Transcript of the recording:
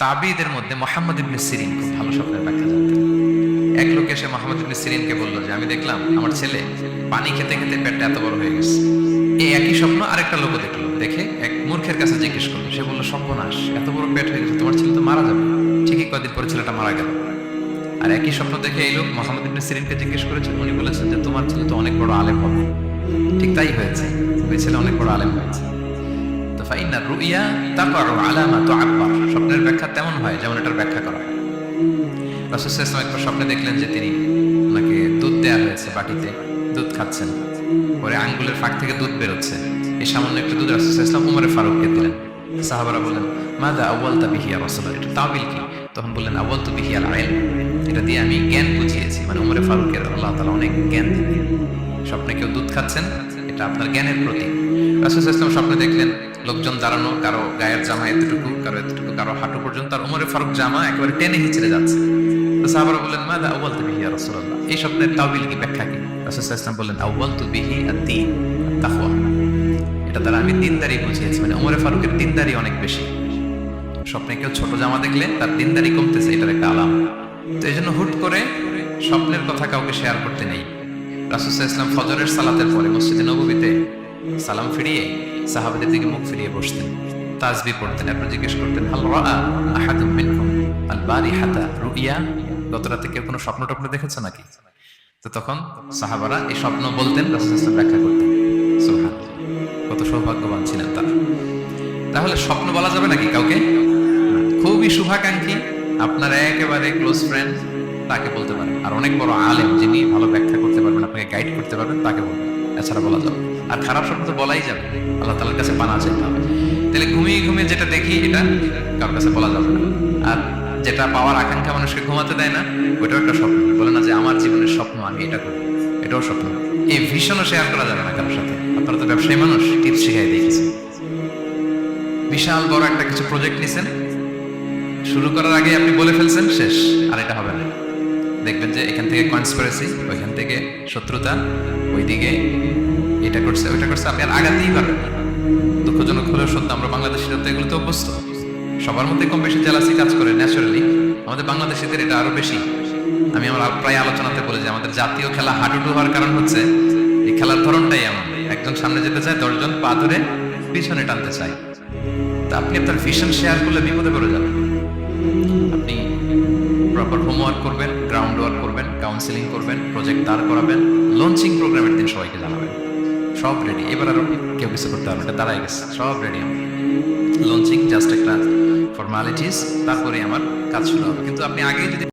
তাবিদের মধ্যে মুহাম্মদ ইবনে সিরিন খুব ভালো স্বপ্নের ব্যাখ্যা জানতেন। এক লোক এসে মুহাম্মদ ইবনে সিরিনকে বলল যে আমি দেখলাম আমার ছেলে পানি খেতে খেতে পেটটা এত বড় হয়ে গেছে। এই একই স্বপ্ন আরেকটা লোক দেখলো, দেখে এক মূর্খের কাছে জিজ্ঞেস করলো। সে বলল, সর্বনাশ, এত বড় পেট হয়ে গেছে, তোমার ছেলে তো মারা যাবে। ঠিকই কয়েকদিন পরে ছেলেটা মারা গেল। আর একই স্বপ্ন দেখে এই লোক মুহাম্মদ ইবনে সিরিনকে জিজ্ঞেস করেছেন। উনি বলেছেন যে তোমার ছেলে তো অনেক বড় আলেম হবে। ঠিক তাই হয়েছে, ওই ছেলে অনেক বড় আলেম হয়েছে। তো ফাইন্নার রুইয়া তাকাউ আলা মা তুআব্বার, স্বপ্নের ব্যাখ্যা তেমন হয় যেমন এটার ব্যাখ্যা করা হয়। রাসূল সাল্লাল্লাহু আলাইহি ওয়াসাল্লাম একবার স্বপ্নে দেখলেন যে তিনি ওনাকে দুধ দেয়া হয়েছে, বাটিতে দুধ খাচ্ছেন, পরে আঙ্গুলের ফাঁক থেকে দুধ বেরোচ্ছে। এই সামান্য একটু দুধ রাসূল সাল্লাল্লাহু আলাইহি ওয়াসাল্লাম উমরে ফারুককে দিলেন। সাহাবারা বললেন, মাযা আউয়ালতা বিহি ইয়া রাসূলুল্লাহ, এটা তাবিল কি? তখন বললেন, আউয়ালতু বিহি আল ইলম, এটা দিয়ে আমি জ্ঞান বুঝিয়েছি। মানে উমরে ফারুকের আল্লাহ তাআলা অনেক জ্ঞান দিলেন। স্বপ্নে কেউ দুধ খাচ্ছেন, এটা আপনার জ্ঞানের প্রতীক। রাসূল সাল্লাল্লাহু আলাইহি ওয়াসাল্লাম স্বপ্নে দেখলেন লোকজন দাঁড়ানো, কারো গায়ের জামা এতটুকু, কারো এতটুকু, কারো হাঁটু পর্যন্ত, আর উমরে ফারুক জামা একেবারে টেনে হিচড়ে যাচ্ছে। তো সাহাবারা বললেন, মাযা আউয়ালতু বিহি ইয়া রাসূলুল্লাহ, এই স্বপ্নের তাওবিল কি, ব্যাখ্যা কি? রাসূল সাল্লাল্লাহু আলাইহি ওয়াসাল্লাম বললেন, আউয়ালতু বিহি আদ-দীন তাকওয়া, এটা দ্বারা আমি দিনদারি বুঝিয়েছি। মানে উমরে ফারুকের দিনদারি অনেক বেশি। স্বপ্নে কেউ ছোট জামা দেখলে তার দিনদারি কমতেছে, এটার একটা আলাম। তো এই জন্য হুট করে স্বপ্নের কথা কাউকে শেয়ার করতে নেই। রাসূল সাল্লাল্লাহু আলাইহি ওয়াসাল্লাম ফজরের সালাতের পরে মসজিদে নববীতে সালাম ফিরিয়ে সাহাবাদের দিকে মুখ ফিরিয়ে বসতেন, তাসবিহ পড়তেন, এরপর জিজ্ঞেস করতেন, হাল রাআ আহাদুম মিনকুম আল বারিহাতা রুইয়া, গত রাতে কেউ কোনো স্বপ্ন টপ্ন দেখেছে নাকি? তো তখন সাহাবারা এই স্বপ্ন বলতেন, রাসূল সাল্লাল্লাহু আলাইহি ওয়াসাল্লাম ব্যাখ্যা করতেন। সুবহানাল্লাহ, কত সৌভাগ্যবান ছিলেন তারা। তাহলে স্বপ্ন বলা যাবে নাকি কাউকে? খুবই শুভাকাঙ্ক্ষী, আপনার একেবারে ক্লোজ ফ্রেন্ড, তাকে বলতে পারেন। আর অনেক বড় আলেম যিনি ভালো ব্যাখ্যা করতে পারবেন, আপনাকে গাইড করতে পারবেন, তাকে বলবেন। এছাড়া বলা যাবে। আর খারাপ স্বপ্ন তো বলাই যাবে, আল্লাহ তাআলার কাছে পানা চাইতে হবে। তাহলে ঘুমিয়ে ঘুমিয়ে যেটা দেখি এটা কারোর কাছে বলা যাবে না। আর যেটা পাওয়ার আকাঙ্ক্ষা মানুষকে ঘুমাতে দেয় না, ওইটাও একটা স্বপ্ন। বলে না যে আমার জীবনের স্বপ্ন আমি এটা করি, এটাও স্বপ্ন। এই ভিশনও শেয়ার করা যাবে না কারোর সাথে। আপনারা তো ব্যবসায়ী মানুষ, টিপস শিখাই দিয়েছি। বিশাল বড় একটা কিছু প্রজেক্ট নিছেন, শুরু করার আগে আপনি বলে ফেলছেন, শেষ, আর এটা হবে না। দেখবেন যে এখান থেকে কনস্পিরেসি, ওইখান থেকে শত্রুতা, ওইদিকে এটা করছে ওইটা করছে, আপনি আর আগাতেই পারবেন না। দুঃখজনক হলেও সত্য, আমরা বাংলাদেশিরা তো এগুলোতে অভ্যস্ত। সবার মধ্যে কম বেশি জেলাসি কাজ করে ন্যাচারালি, আমাদের বাংলাদেশিদের এটা আরো বেশি। আমি আমার প্রায় আলোচনাতে বলি যে আমাদের জাতীয় খেলা হাডুডু হওয়ার কারণ হচ্ছে এই খেলার ধরনটাই এমন। একজন সামনে যেতে চায়, 10 জন পা ধরে পিছনে টানতে চায়। তা আপনি আপনার ভিশন শেয়ার করলে বিপদে পড়ে যাবেন। আপনি প্রপার হোমওয়ার্ক করবেন, গ্রাউন্ড ওয়ার্ক করবেন, কাউন্সিলিং করবেন, প্রজেক্ট দাঁড় করাবেন, লঞ্চিং প্রোগ্রামের দিন সবাইকে জানাবেন। সব রেডি, এবার আর কেউ কিছু করতে পারবে না, এটা দাঁড়াই গেছে, সব রেডি। আমার লঞ্চিং জাস্ট একটা ফর্মালিটিস, তারপরে আমার কাজ শুরু হবে। কিন্তু আপনি আগেই যদি